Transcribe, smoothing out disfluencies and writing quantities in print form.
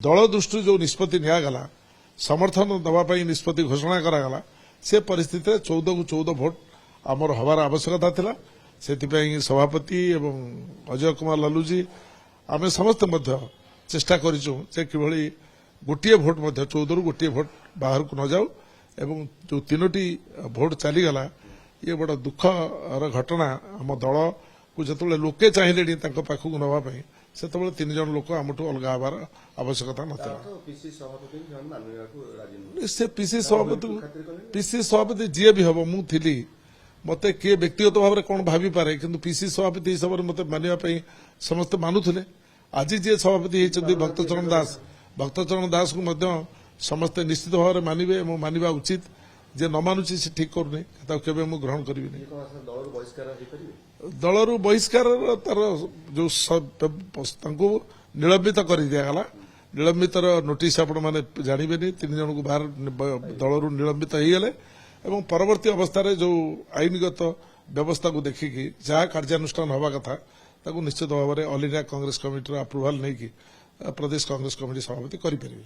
दल दृष्टि जो निष्पत्ति निगला समर्थन दवाई निष्पत्ति घोषणा करागला से परिस्थिति 14 को 14 भोट आमर हबार आवश्यकता थिला से सभापति एवं अजय कुमार लालूजी आम समस्त चेष्टा करूँ कि गोटे भोट 14 रु गोटे भोट बाहर को न जाऊ एवं जो 3टी भोट चलीगला ये बड़ दुखर घटना आम दल को जो लोके चाहिए पाखक नापी से 3 जन लोक आमठू अलग हबार आवश्यकता नाला से पीसी सभापति जी भी हम मुझे मत किए व्यक्तिगत भाव में कौन भावी पारे किंतु पीसी सभापति हिसाब से मत मानवाई समस्ते मानुले आज जी सभापति होती भक्तचरण दास को समस्ते निश्चित भाव में मानवे मानवा उचित जे न मानुची से ठीक करूनी केवे मु ग्रहण करी दलर बहिष्कार तार जो निलंबित कर दिगला निलंबित नोटिस आपण मैंने जानवे 3 जन को बाहर दलर निलंबित हो गले एवं परवर्ती अवस्था जो आईनगत व्यवस्था को देखिकी जहाँ कार्यानुष्ठान हवा कथा निश्चित भाव में ऑल इंडिया कांग्रेस कमिटी अप्रुवाल नहीं कि प्रदेश कांग्रेस कमिटी सभापति करेंगे।